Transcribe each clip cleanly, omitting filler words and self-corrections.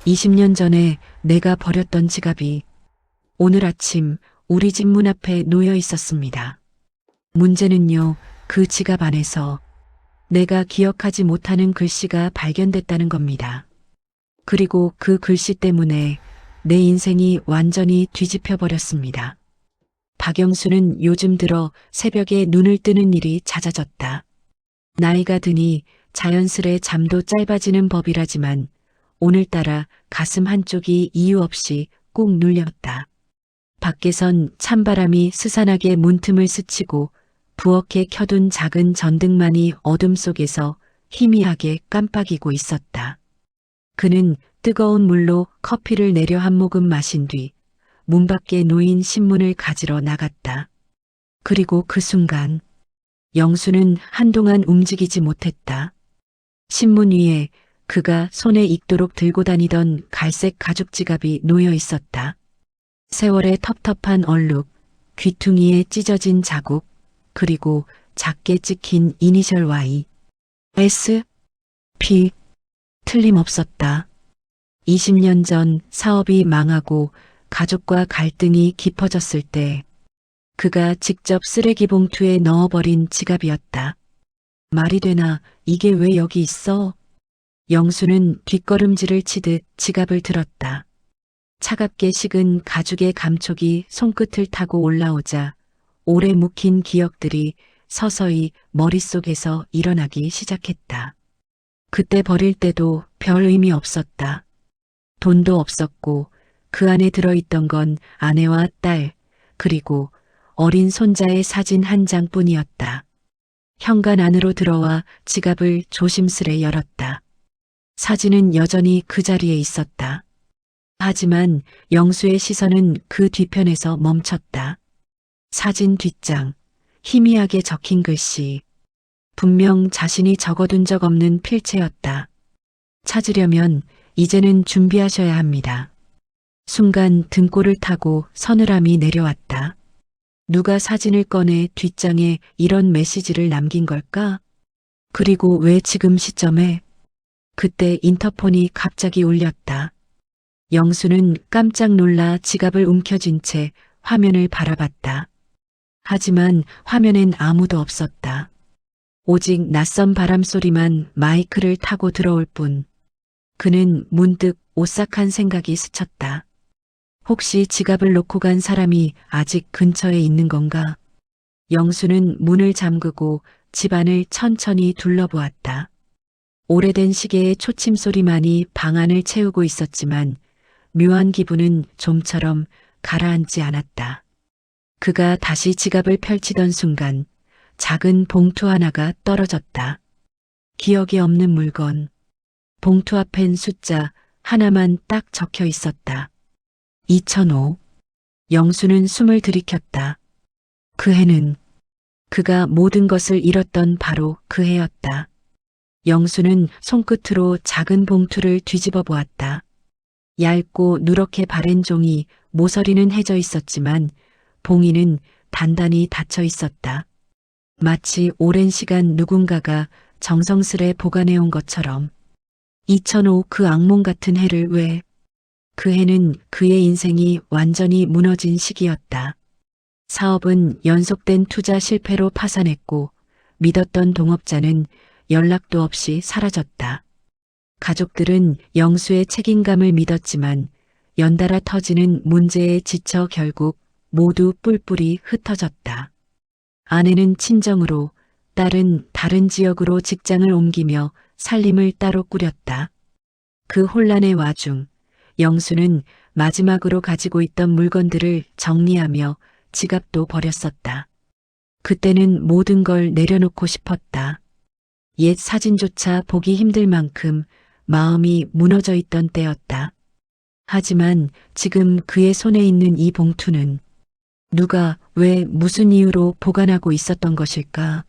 20년 전에 내가 버렸던 지갑이 오늘 아침 우리 집 문 앞에 놓여 있었습니다. 문제는요, 그 지갑 안에서 내가 기억하지 못하는 글씨가 발견됐다는 겁니다. 그리고 그 글씨 때문에 내 인생이 완전히 뒤집혀 버렸습니다. 박영수는 요즘 들어 새벽에 눈을 뜨는 일이 잦아졌다. 나이가 드니 자연스레 잠도 짧아지는 법이라지만 오늘따라 가슴 한쪽이 이유 없이 꾹 눌렸다. 밖에선 찬바람이 스산하게 문틈을 스치고 부엌에 켜둔 작은 전등만이 어둠 속에서 희미하게 깜빡이고 있었다. 그는 뜨거운 물로 커피를 내려 한 모금 마신 뒤 문 밖에 놓인 신문을 가지러 나갔다. 그리고 그 순간 영수는 한동안 움직이지 못했다. 신문 위에 그가 손에 익도록 들고 다니던 갈색 가죽 지갑이 놓여 있었다. 세월의 텁텁한 얼룩, 귀퉁이에 찢어진 자국, 그리고 작게 찍힌 이니셜 Y, S, P, 틀림없었다. 20년 전 사업이 망하고 가족과 갈등이 깊어졌을 때 그가 직접 쓰레기 봉투에 넣어버린 지갑이었다. 말이 되나 이게 왜 여기 있어? 영수는 뒷걸음질을 치듯 지갑을 들었다. 차갑게 식은 가죽의 감촉이 손끝을 타고 올라오자 오래 묵힌 기억들이 서서히 머릿속에서 일어나기 시작했다. 그때 버릴 때도 별 의미 없었다. 돈도 없었고 그 안에 들어있던 건 아내와 딸, 그리고 어린 손자의 사진 한 장뿐이었다. 현관 안으로 들어와 지갑을 조심스레 열었다. 사진은 여전히 그 자리에 있었다. 하지만 영수의 시선은 그 뒤편에서 멈췄다. 사진 뒷장, 희미하게 적힌 글씨. 분명 자신이 적어둔 적 없는 필체였다. 찾으려면 이제는 준비하셔야 합니다. 순간 등골을 타고 서늘함이 내려왔다. 누가 사진을 꺼내 뒷장에 이런 메시지를 남긴 걸까? 그리고 왜 지금 시점에? 그때 인터폰이 갑자기 울렸다. 영수는 깜짝 놀라 지갑을 움켜쥔 채 화면을 바라봤다. 하지만 화면엔 아무도 없었다. 오직 낯선 바람 소리만 마이크를 타고 들어올 뿐. 그는 문득 오싹한 생각이 스쳤다. 혹시 지갑을 놓고 간 사람이 아직 근처에 있는 건가? 영수는 문을 잠그고 집안을 천천히 둘러보았다. 오래된 시계의 초침 소리만이 방 안을 채우고 있었지만 묘한 기분은 좀처럼 가라앉지 않았다. 그가 다시 지갑을 펼치던 순간 작은 봉투 하나가 떨어졌다. 기억이 없는 물건. 봉투 앞엔 숫자 하나만 딱 적혀 있었다. 2005. 영수는 숨을 들이켰다. 그 해는 그가 모든 것을 잃었던 바로 그 해였다. 영수는 손끝으로 작은 봉투를 뒤집어 보았다. 얇고 누렇게 바랜 종이 모서리는 해져 있었지만 봉이는 단단히 닫혀 있었다. 마치 오랜 시간 누군가가 정성스레 보관해온 것처럼. 2005 그 악몽 같은 해를 왜? 그 해는 그의 인생이 완전히 무너진 시기였다. 사업은 연속된 투자 실패로 파산했고 믿었던 동업자는 연락도 없이 사라졌다. 가족들은 영수의 책임감을 믿었지만 연달아 터지는 문제에 지쳐 결국 모두 뿔뿔이 흩어졌다. 아내는 친정으로, 딸은 다른 지역으로 직장을 옮기며 살림을 따로 꾸렸다. 그 혼란의 와중 영수는 마지막으로 가지고 있던 물건들을 정리하며 지갑도 버렸었다. 그때는 모든 걸 내려놓고 싶었다. 옛 사진조차 보기 힘들 만큼 마음이 무너져 있던 때였다. 하지만 지금 그의 손에 있는 이 봉투는 누가 왜 무슨 이유로 보관하고 있었던 것일까?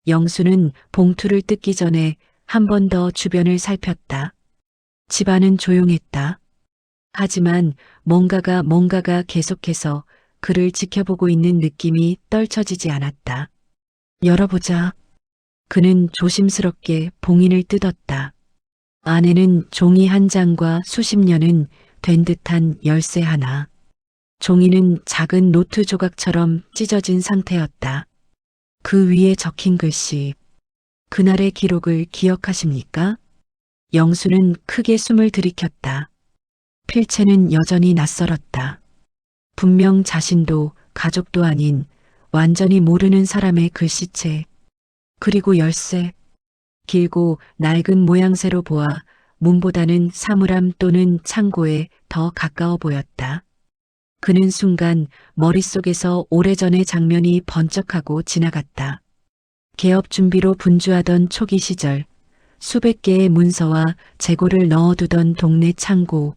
영수는 봉투를 뜯기 전에 한 번 더 주변을 살폈다. 집안은 조용했다. 하지만 뭔가가 계속해서 그를 지켜보고 있는 느낌이 떨쳐지지 않았다. 열어보자. 그는 조심스럽게 봉인을 뜯었다. 안에는 종이 한 장과 수십 년은 된 듯한 열쇠 하나. 종이는 작은 노트 조각처럼 찢어진 상태였다. 그 위에 적힌 글씨. 그날의 기록을 기억하십니까? 영수는 크게 숨을 들이켰다. 필체는 여전히 낯설었다. 분명 자신도 가족도 아닌 완전히 모르는 사람의 글씨체. 그리고 열쇠. 길고 낡은 모양새로 보아 문보다는 사물함 또는 창고에 더 가까워 보였다. 그는 순간 머릿속에서 오래전의 장면이 번쩍하고 지나갔다. 개업 준비로 분주하던 초기 시절, 수백 개의 문서와 재고를 넣어두던 동네 창고.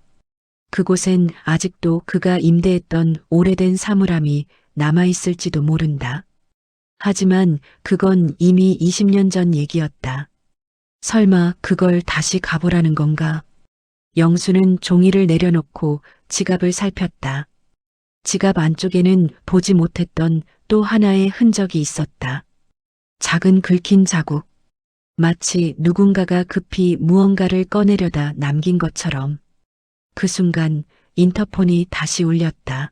그곳엔 아직도 그가 임대했던 오래된 사물함이 남아있을지도 모른다. 하지만 그건 이미 20년 전 얘기였다. 설마 그걸 다시 가보라는 건가? 영수는 종이를 내려놓고 지갑을 살폈다. 지갑 안쪽에는 보지 못했던 또 하나의 흔적이 있었다. 작은 긁힌 자국. 마치 누군가가 급히 무언가를 꺼내려다 남긴 것처럼. 그 순간 인터폰이 다시 울렸다.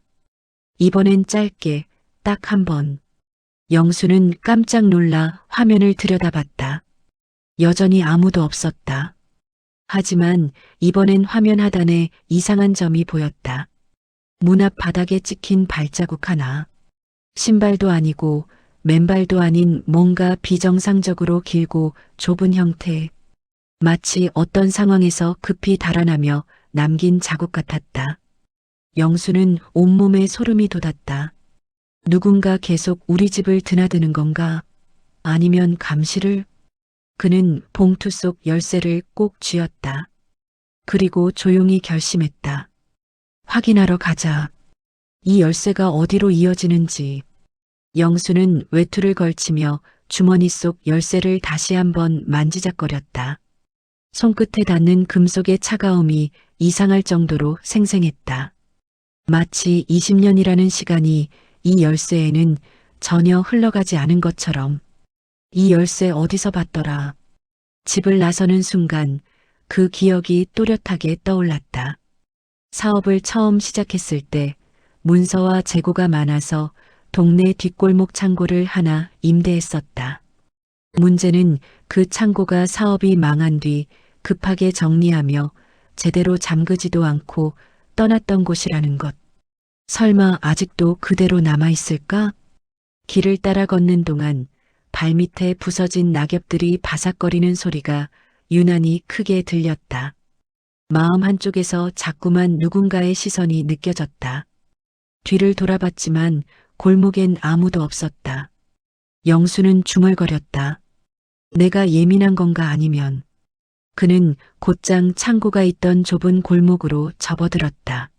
이번엔 짧게 딱 한 번. 영수는 깜짝 놀라 화면을 들여다봤다. 여전히 아무도 없었다. 하지만 이번엔 화면 하단에 이상한 점이 보였다. 문 앞 바닥에 찍힌 발자국 하나. 신발도 아니고 맨발도 아닌 뭔가 비정상적으로 길고 좁은 형태. 마치 어떤 상황에서 급히 달아나며 남긴 자국 같았다. 영수는 온몸에 소름이 돋았다. 누군가 계속 우리 집을 드나드는 건가? 아니면 감시를? 그는 봉투 속 열쇠를 꼭 쥐었다. 그리고 조용히 결심했다. 확인하러 가자. 이 열쇠가 어디로 이어지는지. 영수는 외투를 걸치며 주머니 속 열쇠를 다시 한번 만지작거렸다. 손끝에 닿는 금속의 차가움이 이상할 정도로 생생했다. 마치 20년이라는 시간이 이 열쇠에는 전혀 흘러가지 않은 것처럼. 이 열쇠 어디서 봤더라. 집을 나서는 순간 그 기억이 또렷하게 떠올랐다. 사업을 처음 시작했을 때 문서와 재고가 많아서 동네 뒷골목 창고를 하나 임대했었다. 문제는 그 창고가 사업이 망한 뒤 급하게 정리하며 제대로 잠그지도 않고 떠났던 곳이라는 것. 설마 아직도 그대로 남아있을까? 길을 따라 걷는 동안 발밑에 부서진 낙엽들이 바삭거리는 소리가 유난히 크게 들렸다. 마음 한쪽에서 자꾸만 누군가의 시선이 느껴졌다. 뒤를 돌아봤지만 골목엔 아무도 없었다. 영수는 중얼거렸다. 내가 예민한 건가 아니면. 그는 곧장 창고가 있던 좁은 골목으로 접어들었다.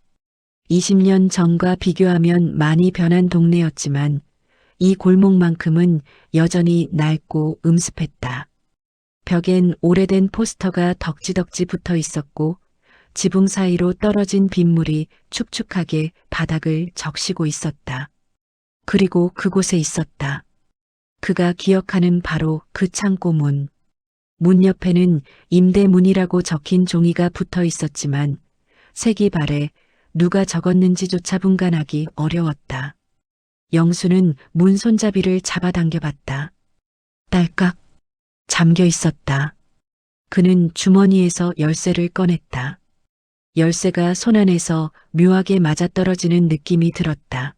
20년 전과 비교하면 많이 변한 동네였지만 이 골목만큼은 여전히 낡고 음습했다. 벽엔 오래된 포스터가 덕지덕지 붙어 있었고 지붕 사이로 떨어진 빗물이 축축하게 바닥을 적시고 있었다. 그리고 그곳에 있었다. 그가 기억하는 바로 그 창고 문. 문 옆에는 임대문이라고 적힌 종이가 붙어 있었지만 색이 바래 누가 적었는지조차 분간하기 어려웠다. 영수는 문 손잡이를 잡아당겨봤다. 딸깍 잠겨 있었다. 그는 주머니에서 열쇠를 꺼냈다. 열쇠가 손 안에서 묘하게 맞아떨어지는 느낌이 들었다.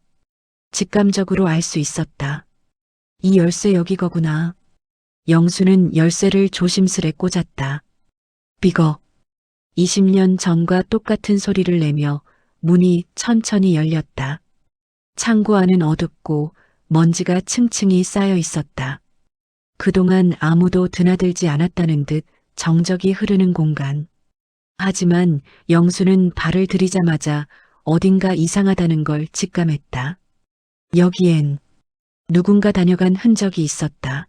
직감적으로 알 수 있었다. 이 열쇠 여기 거구나. 영수는 열쇠를 조심스레 꽂았다. 삐걱. 20년 전과 똑같은 소리를 내며 문이 천천히 열렸다. 창고 안은 어둡고 먼지가 층층이 쌓여 있었다. 그동안 아무도 드나들지 않았다는 듯 정적이 흐르는 공간. 하지만 영수는 발을 들이자마자 어딘가 이상하다는 걸 직감했다. 여기엔 누군가 다녀간 흔적이 있었다.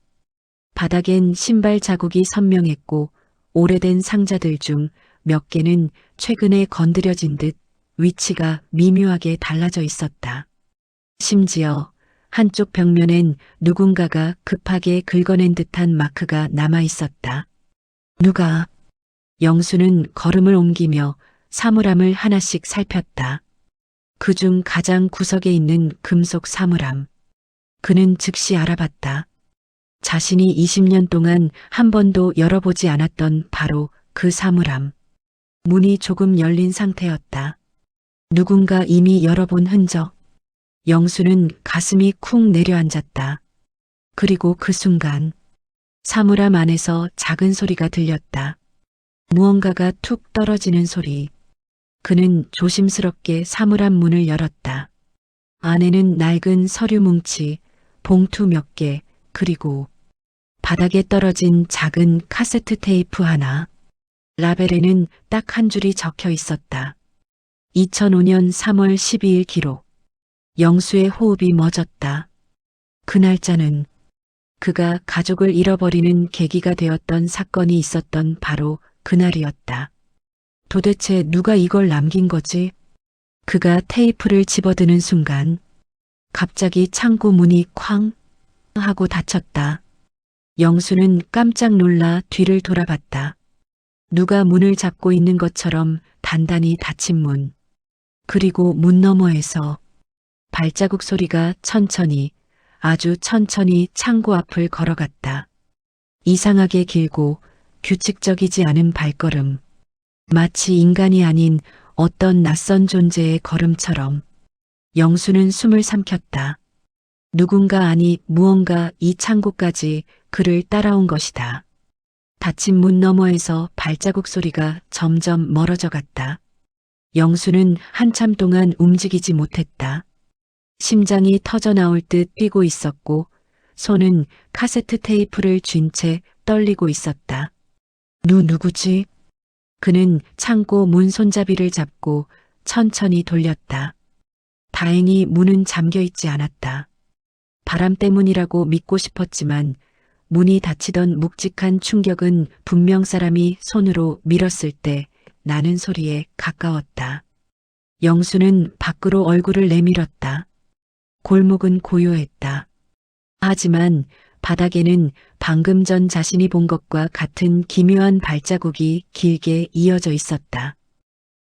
바닥엔 신발 자국이 선명했고 오래된 상자들 중 몇 개는 최근에 건드려진 듯 위치가 미묘하게 달라져 있었다. 심지어 한쪽 벽면엔 누군가가 급하게 긁어낸 듯한 마크가 남아 있었다. 누가? 영수는 걸음을 옮기며 사물함을 하나씩 살폈다. 그중 가장 구석에 있는 금속 사물함. 그는 즉시 알아봤다. 자신이 20년 동안 한 번도 열어보지 않았던 바로 그 사물함. 문이 조금 열린 상태였다. 누군가 이미 열어본 흔적. 영수는 가슴이 쿵 내려앉았다. 그리고 그 순간 사물함 안에서 작은 소리가 들렸다. 무언가가 툭 떨어지는 소리. 그는 조심스럽게 사물함 문을 열었다. 안에는 낡은 서류 뭉치, 봉투 몇 개, 그리고 바닥에 떨어진 작은 카세트 테이프 하나. 라벨에는 딱 한 줄이 적혀 있었다. 2005년 3월 12일 기록. 영수의 호흡이 멎었다. 그 날짜는 그가 가족을 잃어버리는 계기가 되었던 사건이 있었던 바로 그날이었다. 도대체 누가 이걸 남긴 거지? 그가 테이프를 집어드는 순간 갑자기 창고 문이 쾅 하고 닫혔다. 영수는 깜짝 놀라 뒤를 돌아봤다. 누가 문을 잡고 있는 것처럼 단단히 닫힌 문. 그리고 문 너머에서 발자국 소리가 천천히, 아주 천천히 창고 앞을 걸어갔다. 이상하게 길고 규칙적이지 않은 발걸음. 마치 인간이 아닌 어떤 낯선 존재의 걸음처럼. 영수는 숨을 삼켰다. 누군가 아니 무언가 이 창고까지 그를 따라온 것이다. 닫힌 문 너머에서 발자국 소리가 점점 멀어져 갔다. 영수는 한참 동안 움직이지 못했다. 심장이 터져 나올 듯 뛰고 있었고 손은 카세트 테이프를 쥔 채 떨리고 있었다. 누구지? 그는 창고 문 손잡이를 잡고 천천히 돌렸다. 다행히 문은 잠겨 있지 않았다. 바람 때문이라고 믿고 싶었지만 문이 닫히던 묵직한 충격은 분명 사람이 손으로 밀었을 때 나는 소리에 가까웠다. 영수는 밖으로 얼굴을 내밀었다. 골목은 고요했다. 하지만 바닥에는 방금 전 자신이 본 것과 같은 기묘한 발자국이 길게 이어져 있었다.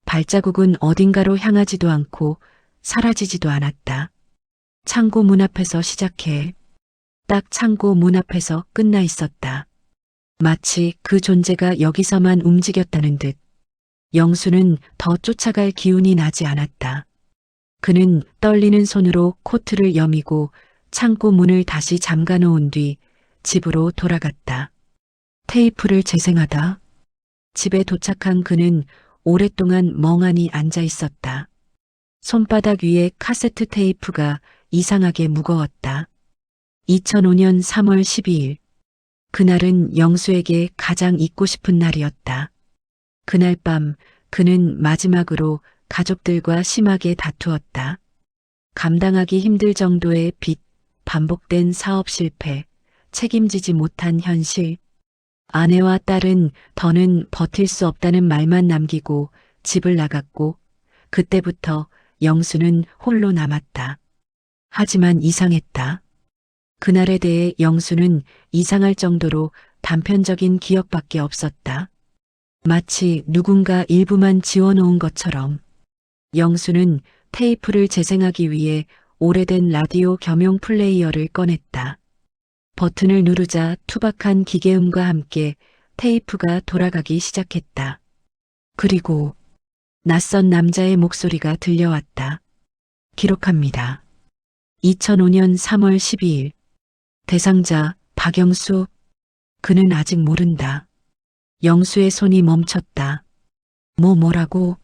발자국은 어딘가로 향하지도 않고 사라지지도 않았다. 창고 문 앞에서 시작해 딱 창고 문 앞에서 끝나 있었다. 마치 그 존재가 여기서만 움직였다는 듯. 영수는 더 쫓아갈 기운이 나지 않았다. 그는 떨리는 손으로 코트를 여미고 창고 문을 다시 잠가 놓은 뒤 집으로 돌아갔다. 테이프를 재생하다. 집에 도착한 그는 오랫동안 멍하니 앉아 있었다. 손바닥 위에 카세트 테이프가 이상하게 무거웠다. 2005년 3월 12일. 그날은 영수에게 가장 잊고 싶은 날이었다. 그날 밤 그는 마지막으로 가족들과 심하게 다투었다. 감당하기 힘들 정도의 빚, 반복된 사업 실패, 책임지지 못한 현실. 아내와 딸은 더는 버틸 수 없다는 말만 남기고 집을 나갔고 그때부터 영수는 홀로 남았다. 하지만 이상했다. 그날에 대해 영수는 이상할 정도로 단편적인 기억밖에 없었다. 마치 누군가 일부만 지워놓은 것처럼. 영수는 테이프를 재생하기 위해 오래된 라디오 겸용 플레이어를 꺼냈다. 버튼을 누르자 투박한 기계음과 함께 테이프가 돌아가기 시작했다. 그리고 낯선 남자의 목소리가 들려왔다. 기록합니다. 2005년 3월 12일. 대상자 박영수. 그는 아직 모른다. 영수의 손이 멈췄다. 뭐라고?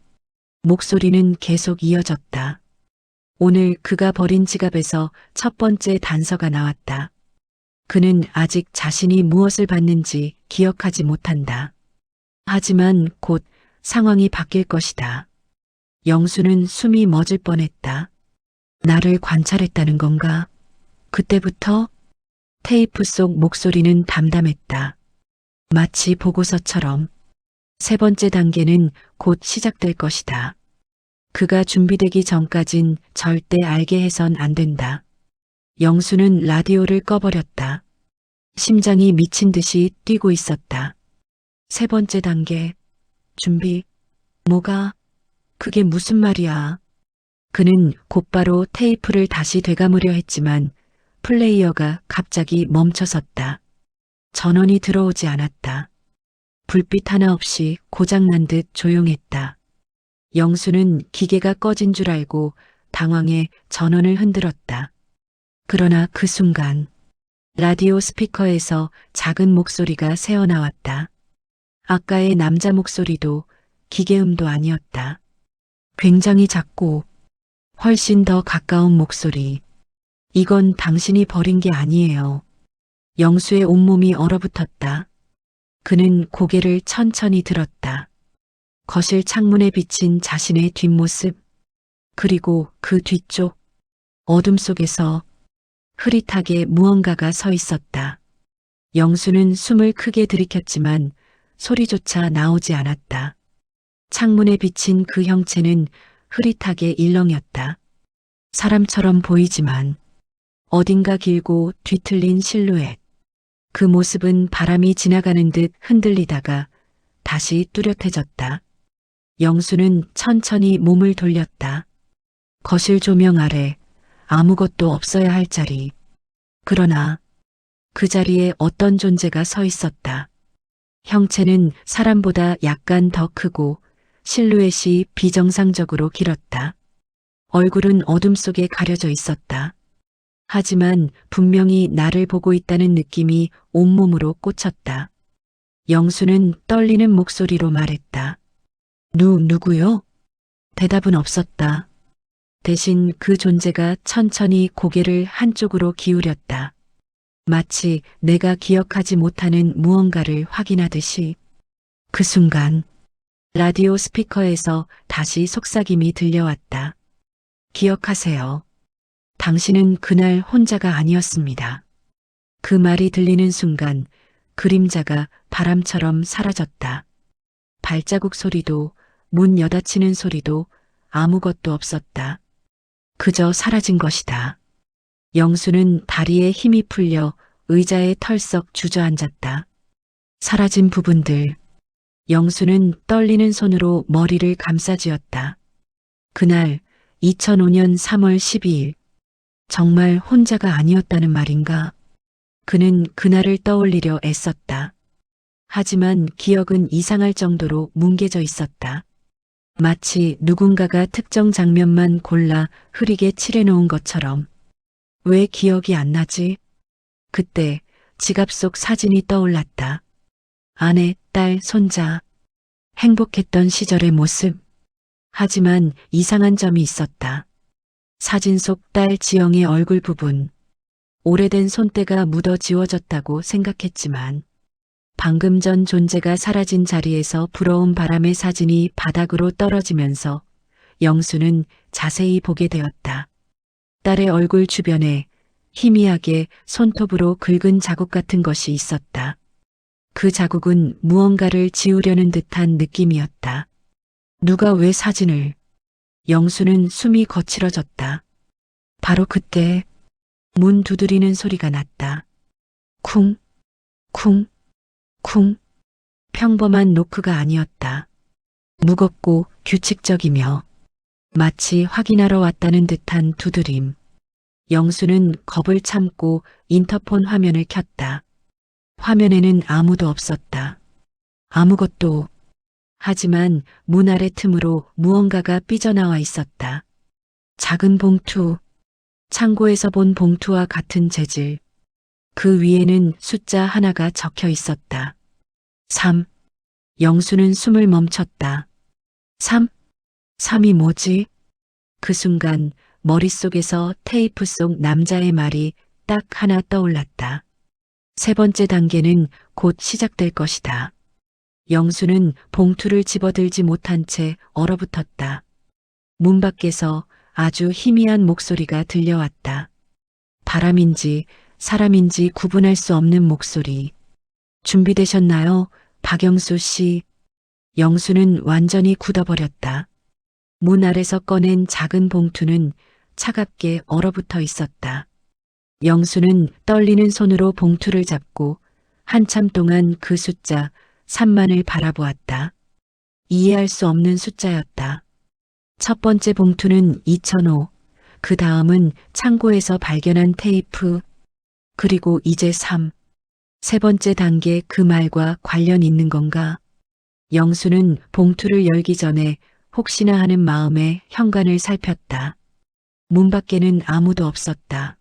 목소리는 계속 이어졌다. 오늘 그가 버린 지갑에서 첫 번째 단서가 나왔다. 그는 아직 자신이 무엇을 받는지 기억하지 못한다. 하지만 곧 상황이 바뀔 것이다. 영수는 숨이 멎을 뻔했다. 나를 관찰했다는 건가? 그때부터 테이프 속 목소리는 담담했다. 마치 보고서처럼. 세 번째 단계는 곧 시작될 것이다. 그가 준비되기 전까진 절대 알게 해선 안 된다. 영수는 라디오를 꺼버렸다. 심장이 미친 듯이 뛰고 있었다. 세 번째 단계. 준비. 뭐가? 그게 무슨 말이야? 그는 곧바로 테이프를 다시 되감으려 했지만 플레이어가 갑자기 멈춰섰다. 전원이 들어오지 않았다. 불빛 하나 없이 고장난 듯 조용했다. 영수는 기계가 꺼진 줄 알고 당황해 전원을 흔들었다. 그러나 그 순간 라디오 스피커에서 작은 목소리가 새어나왔다. 아까의 남자 목소리도 기계음도 아니었다. 굉장히 작고 훨씬 더 가까운 목소리. 이건 당신이 버린 게 아니에요. 영수의 온몸이 얼어붙었다. 그는 고개를 천천히 들었다. 거실 창문에 비친 자신의 뒷모습, 그리고 그 뒤쪽, 어둠 속에서 흐릿하게 무언가가 서 있었다. 영수는 숨을 크게 들이켰지만 소리조차 나오지 않았다. 창문에 비친 그 형체는 흐릿하게 일렁였다. 사람처럼 보이지만 어딘가 길고 뒤틀린 실루엣. 그 모습은 바람이 지나가는 듯 흔들리다가 다시 뚜렷해졌다. 영수는 천천히 몸을 돌렸다. 거실 조명 아래 아무것도 없어야 할 자리. 그러나 그 자리에 어떤 존재가 서 있었다. 형체는 사람보다 약간 더 크고 실루엣이 비정상적으로 길었다. 얼굴은 어둠 속에 가려져 있었다. 하지만 분명히 나를 보고 있다는 느낌이 온몸으로 꽂혔다. 영수는 떨리는 목소리로 말했다. 누구요? 대답은 없었다. 대신 그 존재가 천천히 고개를 한쪽으로 기울였다. 마치 내가 기억하지 못하는 무언가를 확인하듯이. 그 순간 라디오 스피커에서 다시 속삭임이 들려왔다. 기억하세요. 당신은 그날 혼자가 아니었습니다. 그 말이 들리는 순간 그림자가 바람처럼 사라졌다. 발자국 소리도 문 여닫히는 소리도 아무것도 없었다. 그저 사라진 것이다. 영수는 다리에 힘이 풀려 의자에 털썩 주저앉았다. 사라진 부분들. 영수는 떨리는 손으로 머리를 감싸쥐었다. 그날 2005년 3월 12일. 정말 혼자가 아니었다는 말인가? 그는 그날을 떠올리려 애썼다. 하지만 기억은 이상할 정도로 뭉개져 있었다. 마치 누군가가 특정 장면만 골라 흐리게 칠해놓은 것처럼. 왜 기억이 안 나지? 그때 지갑 속 사진이 떠올랐다. 아내, 딸, 손자. 행복했던 시절의 모습. 하지만 이상한 점이 있었다. 사진 속 딸 지영의 얼굴 부분. 오래된 손때가 묻어 지워졌다고 생각했지만 방금 전 존재가 사라진 자리에서 불어온 바람의 사진이 바닥으로 떨어지면서 영수는 자세히 보게 되었다. 딸의 얼굴 주변에 희미하게 손톱으로 긁은 자국 같은 것이 있었다. 그 자국은 무언가를 지우려는 듯한 느낌이었다. 누가 왜 사진을? 영수는 숨이 거칠어졌다. 바로 그때 문 두드리는 소리가 났다. 쿵, 쿵, 쿵. 평범한 노크가 아니었다. 무겁고 규칙적이며 마치 확인하러 왔다는 듯한 두드림. 영수는 겁을 참고 인터폰 화면을 켰다. 화면에는 아무도 없었다. 아무것도. 하지만 문 아래 틈으로 무언가가 삐져나와 있었다. 작은 봉투. 창고에서 본 봉투와 같은 재질. 그 위에는 숫자 하나가 적혀 있었다. 3. 영수는 숨을 멈췄다. 3? 3이 뭐지? 그 순간 머릿속에서 테이프 속 남자의 말이 딱 하나 떠올랐다. 세 번째 단계는 곧 시작될 것이다. 영수는 봉투를 집어들지 못한 채 얼어붙었다. 문 밖에서 아주 희미한 목소리가 들려왔다. 바람인지 사람인지 구분할 수 없는 목소리. 준비되셨나요? 박영수 씨. 영수는 완전히 굳어버렸다. 문 아래서 꺼낸 작은 봉투는 차갑게 얼어붙어 있었다. 영수는 떨리는 손으로 봉투를 잡고 한참 동안 그 숫자 3만을 바라보았다. 이해할 수 없는 숫자였다. 첫 번째 봉투는 2005, 그 다음은 창고에서 발견한 테이프, 그리고 이제 3. 세 번째 단계 그 말과 관련 있는 건가? 영수는 봉투를 열기 전에 혹시나 하는 마음에 현관을 살폈다. 문 밖에는 아무도 없었다.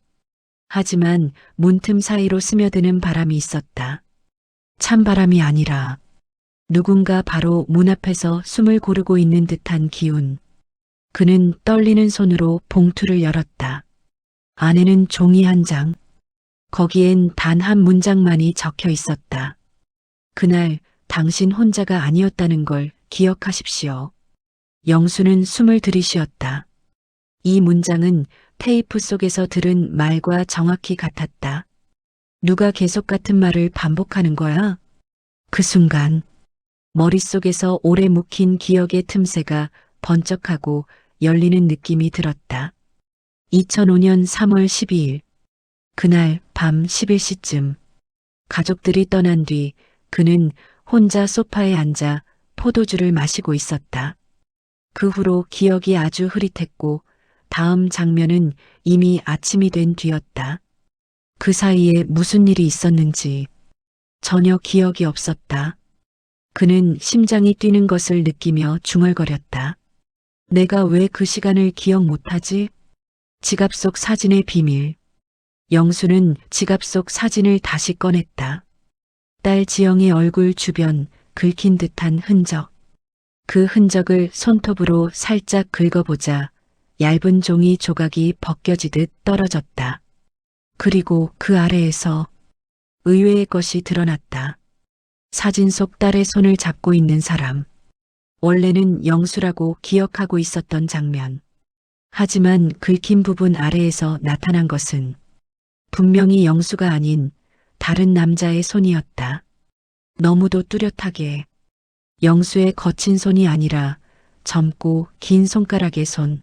하지만 문틈 사이로 스며드는 바람이 있었다. 찬바람이 아니라 누군가 바로 문 앞에서 숨을 고르고 있는 듯한 기운. 그는 떨리는 손으로 봉투를 열었다. 안에는 종이 한 장. 거기엔 단 한 문장만이 적혀 있었다. 그날 당신 혼자가 아니었다는 걸 기억하십시오. 영수는 숨을 들이쉬었다. 이 문장은 테이프 속에서 들은 말과 정확히 같았다. 누가 계속 같은 말을 반복하는 거야? 그 순간 머릿속에서 오래 묵힌 기억의 틈새가 번쩍하고 열리는 느낌이 들었다. 2005년 3월 12일. 그날 밤 11시쯤 가족들이 떠난 뒤 그는 혼자 소파에 앉아 포도주를 마시고 있었다. 그 후로 기억이 아주 흐릿했고 다음 장면은 이미 아침이 된 뒤였다. 그 사이에 무슨 일이 있었는지 전혀 기억이 없었다. 그는 심장이 뛰는 것을 느끼며 중얼거렸다. 내가 왜 그 시간을 기억 못하지? 지갑 속 사진의 비밀. 영수는 지갑 속 사진을 다시 꺼냈다. 딸 지영의 얼굴 주변 긁힌 듯한 흔적. 그 흔적을 손톱으로 살짝 긁어보자 얇은 종이 조각이 벗겨지듯 떨어졌다. 그리고 그 아래에서 의외의 것이 드러났다. 사진 속 딸의 손을 잡고 있는 사람. 원래는 영수라고 기억하고 있었던 장면. 하지만 긁힌 부분 아래에서 나타난 것은 분명히 영수가 아닌 다른 남자의 손이었다. 너무도 뚜렷하게 영수의 거친 손이 아니라 젊고 긴 손가락의 손.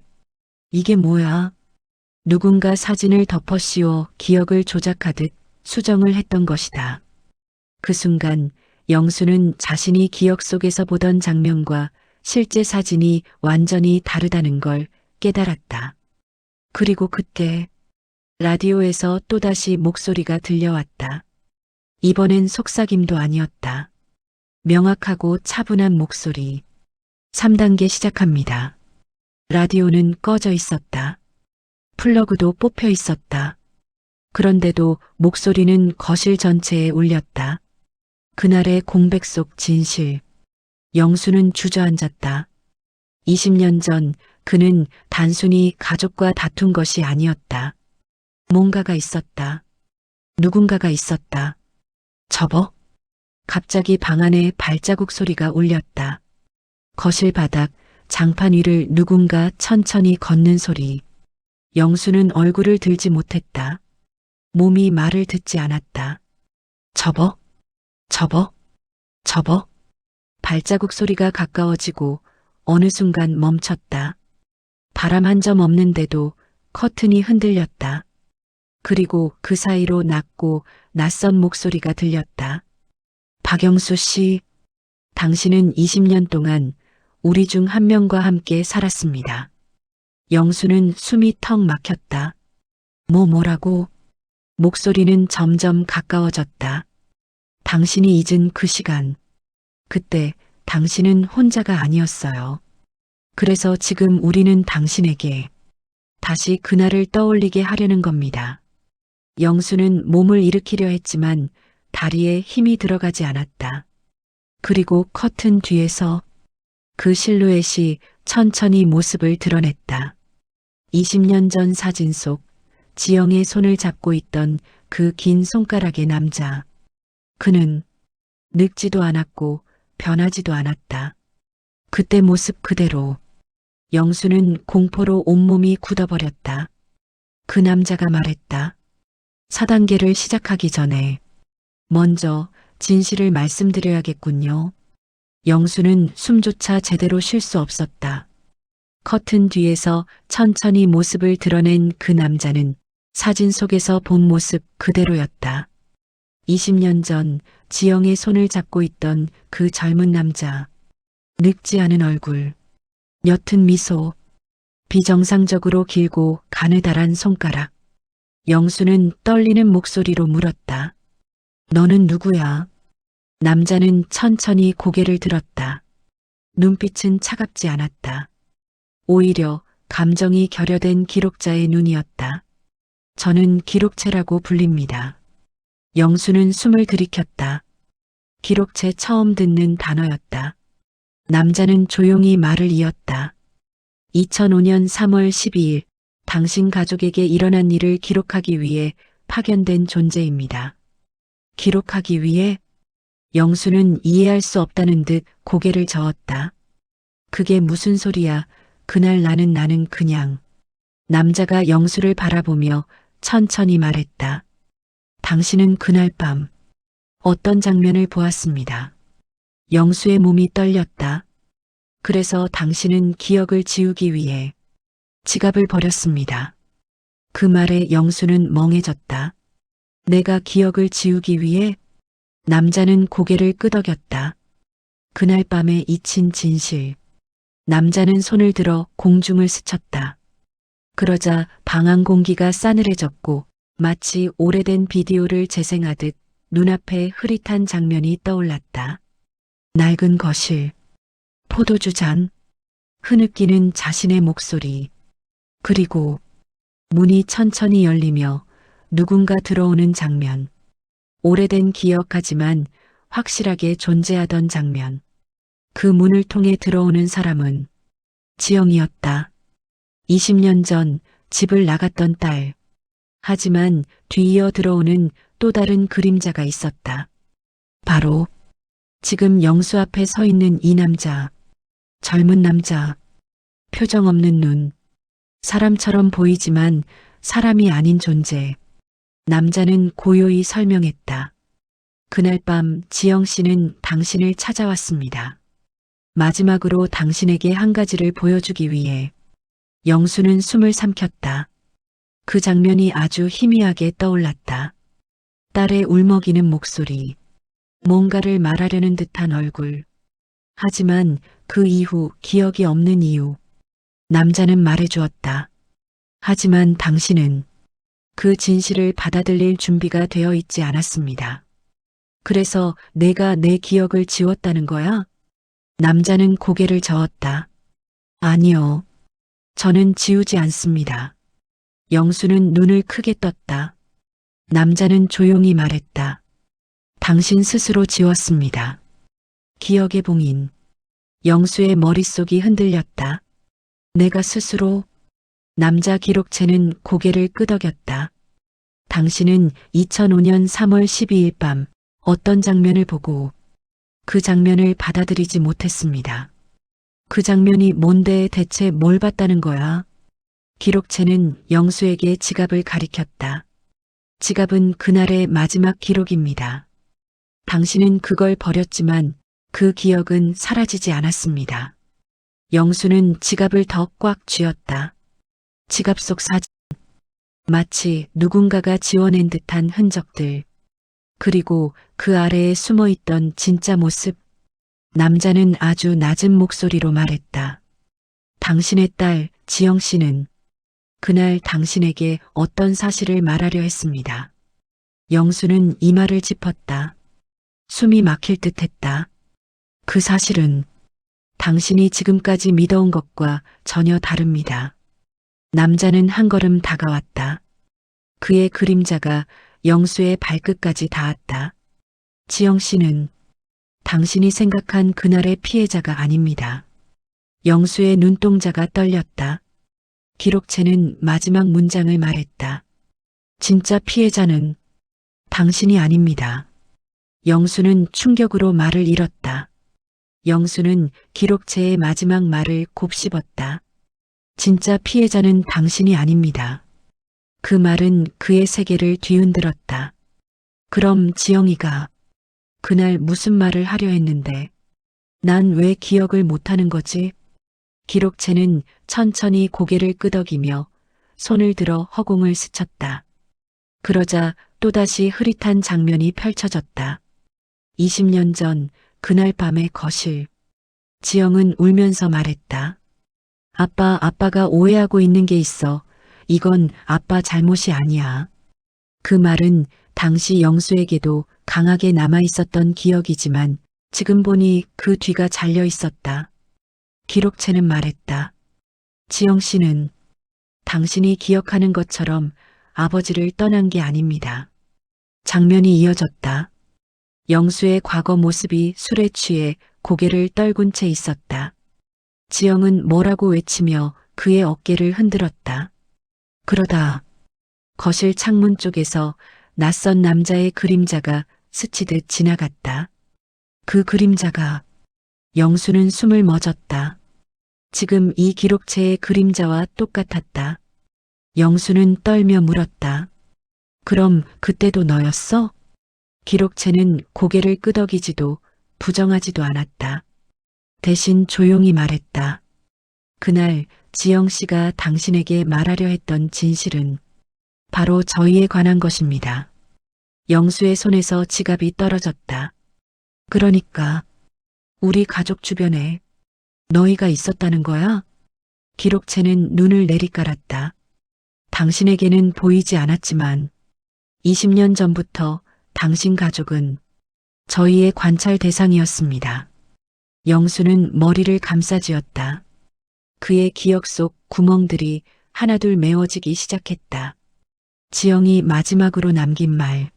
이게 뭐야? 누군가 사진을 덮어 씌워 기억을 조작하듯 수정을 했던 것이다. 그 순간 영수는 자신이 기억 속에서 보던 장면과 실제 사진이 완전히 다르다는 걸 깨달았다. 그리고 그때 라디오에서 또다시 목소리가 들려왔다. 이번엔 속삭임도 아니었다. 명확하고 차분한 목소리. 3단계 시작합니다. 라디오는 꺼져 있었다. 플러그도 뽑혀 있었다. 그런데도 목소리는 거실 전체에 울렸다. 그날의 공백 속 진실. 영수는 주저앉았다. 20년 전 그는 단순히 가족과 다툰 것이 아니었다. 뭔가가 있었다. 누군가가 있었다. 접어? 갑자기 방 안에 발자국 소리가 울렸다. 거실 바닥, 장판 위를 누군가 천천히 걷는 소리. 영수는 얼굴을 들지 못했다. 몸이 말을 듣지 않았다. 접어? 접어? 접어? 발자국 소리가 가까워지고 어느 순간 멈췄다. 바람 한 점 없는데도 커튼이 흔들렸다. 그리고 그 사이로 낮고 낯선 목소리가 들렸다. 박영수 씨, 당신은 20년 동안 우리 중 한 명과 함께 살았습니다. 영수는 숨이 턱 막혔다. 뭐라고? 목소리는 점점 가까워졌다. 당신이 잊은 그 시간. 그때 당신은 혼자가 아니었어요. 그래서 지금 우리는 당신에게 다시 그날을 떠올리게 하려는 겁니다. 영수는 몸을 일으키려 했지만 다리에 힘이 들어가지 않았다. 그리고 커튼 뒤에서 그 실루엣이 천천히 모습을 드러냈다. 20년 전 사진 속 지영의 손을 잡고 있던 그 긴 손가락의 남자. 그는 늙지도 않았고 변하지도 않았다. 그때 모습 그대로. 영수는 공포로 온몸이 굳어버렸다. 그 남자가 말했다. 4단계를 시작하기 전에 먼저 진실을 말씀드려야겠군요. 영수는 숨조차 제대로 쉴 수 없었다. 커튼 뒤에서 천천히 모습을 드러낸 그 남자는 사진 속에서 본 모습 그대로였다. 20년 전 지영의 손을 잡고 있던 그 젊은 남자. 늙지 않은 얼굴, 옅은 미소, 비정상적으로 길고 가느다란 손가락. 영수는 떨리는 목소리로 물었다. 너는 누구야? 남자는 천천히 고개를 들었다. 눈빛은 차갑지 않았다. 오히려 감정이 결여된 기록자의 눈이었다. 저는 기록체라고 불립니다. 영수는 숨을 들이켰다. 기록체 처음 듣는 단어였다. 남자는 조용히 말을 이었다. 2005년 3월 12일 당신 가족에게 일어난 일을 기록하기 위해 파견된 존재입니다. 기록하기 위해? 영수는 이해할 수 없다는 듯 고개를 저었다. 그게 무슨 소리야? 그날 나는 그냥. 남자가 영수를 바라보며 천천히 말했다. 당신은 그날 밤 어떤 장면을 보았습니다. 영수의 몸이 떨렸다. 그래서 당신은 기억을 지우기 위해 지갑을 버렸습니다. 그 말에 영수는 멍해졌다. 내가 기억을 지우기 위해? 남자는 고개를 끄덕였다. 그날 밤에 잊힌 진실. 남자는 손을 들어 공중을 스쳤다. 그러자 방 안 공기가 싸늘해졌고 마치 오래된 비디오를 재생하듯 눈앞에 흐릿한 장면이 떠올랐다. 낡은 거실, 포도주 잔, 흐느끼는 자신의 목소리, 그리고 문이 천천히 열리며 누군가 들어오는 장면. 오래된 기억하지만 확실하게 존재하던 장면. 그 문을 통해 들어오는 사람은 지영이었다. 20년 전 집을 나갔던 딸. 하지만 뒤이어 들어오는 또 다른 그림자가 있었다. 바로 지금 영수 앞에 서 있는 이 남자. 젊은 남자. 표정 없는 눈. 사람처럼 보이지만 사람이 아닌 존재. 남자는 고요히 설명했다. 그날 밤 지영 씨는 당신을 찾아왔습니다. 마지막으로 당신에게 한 가지를 보여주기 위해. 영수는 숨을 삼켰다. 그 장면이 아주 희미하게 떠올랐다. 딸의 울먹이는 목소리, 뭔가를 말하려는 듯한 얼굴. 하지만 그 이후 기억이 없는 이유. 남자는 말해주었다. 하지만 당신은 그 진실을 받아들일 준비가 되어 있지 않았습니다. 그래서 내가 내 기억을 지웠다는 거야? 남자는 고개를 저었다. 아니요. 저는 지우지 않습니다. 영수는 눈을 크게 떴다. 남자는 조용히 말했다. 당신 스스로 지웠습니다. 기억의 봉인. 영수의 머릿속이 흔들렸다. 내가 스스로? 남자 기록체는 고개를 끄덕였다. 당신은 2005년 3월 12일 밤 어떤 장면을 보고 그 장면을 받아들이지 못했습니다. 그 장면이 뭔데 대체 뭘 봤다는 거야? 기록체는 영수에게 지갑을 가리켰다. 지갑은 그날의 마지막 기록입니다. 당신은 그걸 버렸지만 그 기억은 사라지지 않았습니다. 영수는 지갑을 더 꽉 쥐었다. 지갑 속 사진. 마치 누군가가 지워낸 듯한 흔적들. 그리고 그 아래에 숨어있던 진짜 모습. 남자는 아주 낮은 목소리로 말했다. 당신의 딸 지영 씨는 그날 당신에게 어떤 사실을 말하려 했습니다. 영수는 이마를 짚었다. 숨이 막힐 듯 했다. 그 사실은 당신이 지금까지 믿어온 것과 전혀 다릅니다. 남자는 한 걸음 다가왔다. 그의 그림자가 영수의 발끝까지 닿았다. 지영 씨는 당신이 생각한 그날의 피해자가 아닙니다. 영수의 눈동자가 떨렸다. 기록체는 마지막 문장을 말했다. 진짜 피해자는 당신이 아닙니다. 영수는 충격으로 말을 잃었다. 영수는 기록체의 마지막 말을 곱씹었다. 진짜 피해자는 당신이 아닙니다. 그 말은 그의 세계를 뒤흔들었다. 그럼 지영이가 그날 무슨 말을 하려 했는데 난 왜 기억을 못하는 거지? 기록체는 천천히 고개를 끄덕이며 손을 들어 허공을 스쳤다. 그러자 또다시 흐릿한 장면이 펼쳐졌다. 20년 전 그날 밤의 거실. 지영은 울면서 말했다. 아빠가 오해하고 있는 게 있어. 이건 아빠 잘못이 아니야. 그 말은 당시 영수에게도 강하게 남아 있었던 기억이지만 지금 보니 그 뒤가 잘려 있었다. 기록체는 말했다. 지영 씨는 당신이 기억하는 것처럼 아버지를 떠난 게 아닙니다. 장면이 이어졌다. 영수의 과거 모습이 술에 취해 고개를 떨군 채 있었다. 지영은 뭐라고 외치며 그의 어깨를 흔들었다. 그러다 거실 창문 쪽에서 낯선 남자의 그림자가 스치듯 지나갔다. 그 그림자가 영수는 숨을 멎었다. 지금 이 기록체의 그림자와 똑같았다. 영수는 떨며 물었다. 그럼 그때도 너였어? 기록체는 고개를 끄덕이지도 부정하지도 않았다. 대신 조용히 말했다. 그날 지영 씨가 당신에게 말하려 했던 진실은 바로 저희에 관한 것입니다. 영수의 손에서 지갑이 떨어졌다. 그러니까 우리 가족 주변에 너희가 있었다는 거야? 기록체는 눈을 내리깔았다. 당신에게는 보이지 않았지만 20년 전부터 당신 가족은 저희의 관찰 대상이었습니다. 영수는 머리를 감싸쥐었다. 그의 기억 속 구멍들이 하나둘 메워지기 시작했다. 지영이 마지막으로 남긴 말.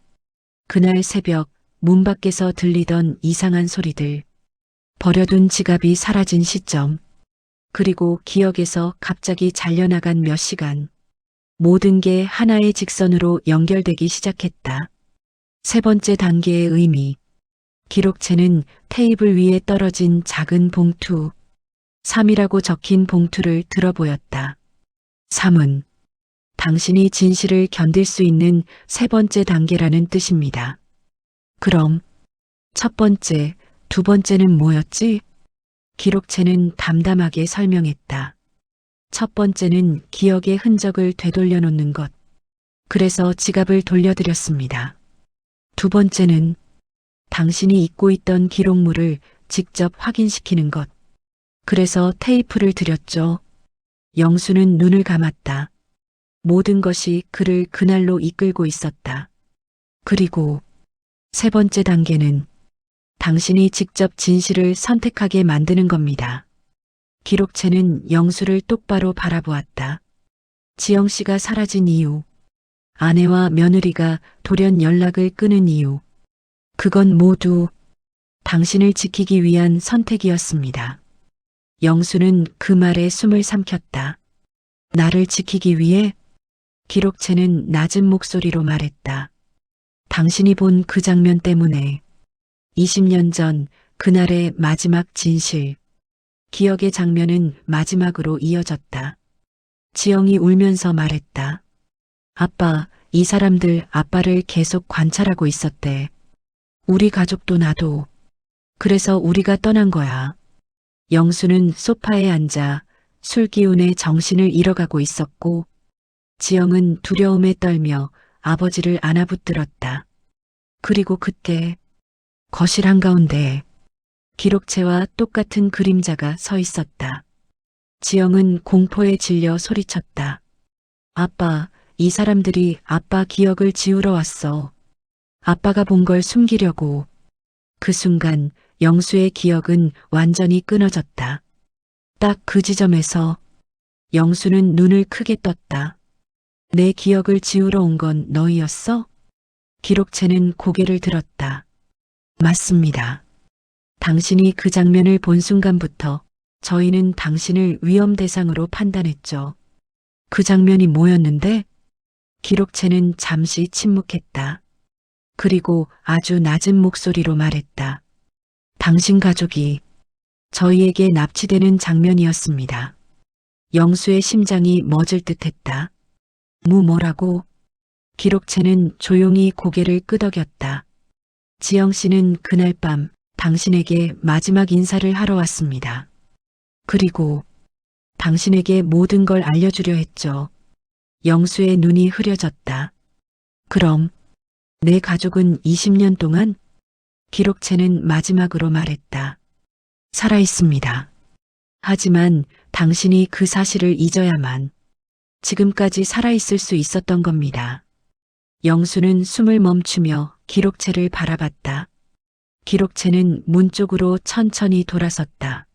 그날 새벽 문 밖에서 들리던 이상한 소리들. 버려둔 지갑이 사라진 시점. 그리고 기억에서 갑자기 잘려나간 몇 시간. 모든 게 하나의 직선으로 연결되기 시작했다. 세 번째 단계의 의미. 기록체는 테이블 위에 떨어진 작은 봉투. 3이라고 적힌 봉투를 들어보였다. 3은 당신이 진실을 견딜 수 있는 세 번째 단계라는 뜻입니다. 그럼 첫 번째, 두 번째는 뭐였지? 기록체는 담담하게 설명했다. 첫 번째는 기억의 흔적을 되돌려 놓는 것. 그래서 지갑을 돌려드렸습니다. 두 번째는 당신이 잊고 있던 기록물을 직접 확인시키는 것. 그래서 테이프를 드렸죠. 영수는 눈을 감았다. 모든 것이 그를 그날로 이끌고 있었다. 그리고 세 번째 단계는 당신이 직접 진실을 선택하게 만드는 겁니다. 기록체는 영수를 똑바로 바라보았다. 지영 씨가 사라진 이유, 아내와 며느리가 돌연 연락을 끊은 이유, 그건 모두 당신을 지키기 위한 선택이었습니다. 영수는 그 말에 숨을 삼켰다. 나를 지키기 위해? 기록체는 낮은 목소리로 말했다. 당신이 본 그 장면 때문에 20년 전 그날의 마지막 진실. 기억의 장면은 마지막으로 이어졌다. 지영이 울면서 말했다. 아빠, 이 사람들 아빠를 계속 관찰하고 있었대. 우리 가족도 나도. 그래서 우리가 떠난 거야. 영수는 소파에 앉아 술 기운에 정신을 잃어가고 있었고, 지영은 두려움에 떨며 아버지를 안아붙들었다. 그리고 그때 거실 한가운데 기록체와 똑같은 그림자가 서 있었다. 지영은 공포에 질려 소리쳤다. 아빠, 이 사람들이 아빠 기억을 지우러 왔어. 아빠가 본 걸 숨기려고. 그 순간 영수의 기억은 완전히 끊어졌다. 딱 그 지점에서 영수는 눈을 크게 떴다. 내 기억을 지우러 온 건 너희였어? 기록체는 고개를 들었다. 맞습니다. 당신이 그 장면을 본 순간부터 저희는 당신을 위험 대상으로 판단했죠. 그 장면이 뭐였는데? 기록체는 잠시 침묵했다. 그리고 아주 낮은 목소리로 말했다. 당신 가족이 저희에게 납치되는 장면이었습니다. 영수의 심장이 멎을 듯했다. 뭐라고? 기록체는 조용히 고개를 끄덕였다. 지영 씨는 그날 밤 당신에게 마지막 인사를 하러 왔습니다. 그리고 당신에게 모든 걸 알려주려 했죠. 영수의 눈이 흐려졌다. 그럼 내 가족은 20년 동안? 기록체는 마지막으로 말했다. 살아 있습니다. 하지만 당신이 그 사실을 잊어야만 지금까지 살아 있을 수 있었던 겁니다. 영수는 숨을 멈추며 기록체를 바라봤다. 기록체는 문 쪽으로 천천히 돌아섰다.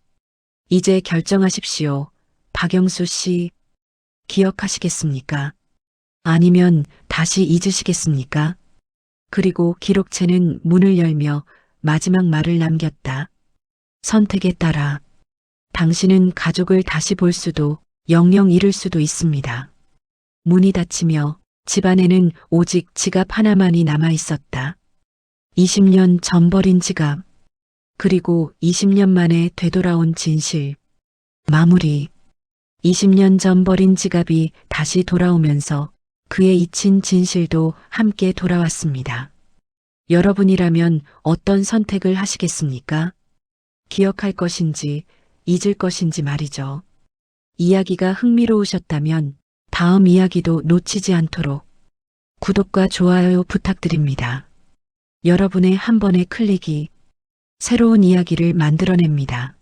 이제 결정하십시오. 박영수 씨, 기억하시겠습니까? 아니면 다시 잊으시겠습니까? 그리고 기록체는 문을 열며 마지막 말을 남겼다. 선택에 따라 당신은 가족을 다시 볼 수도 영영 잃을 수도 있습니다. 문이 닫히며 집안에는 오직 지갑 하나만이 남아 있었다. 20년 전 버린 지갑, 그리고 20년 만에 되돌아온 진실. 마무리. 20년 전 버린 지갑이 다시 돌아오면서 그의 잊힌 진실도 함께 돌아왔습니다. 여러분이라면 어떤 선택을 하시겠습니까? 기억할 것인지 잊을 것인지 말이죠. 이야기가 흥미로우셨다면 다음 이야기도 놓치지 않도록 구독과 좋아요 부탁드립니다. 여러분의 한 번의 클릭이 새로운 이야기를 만들어냅니다.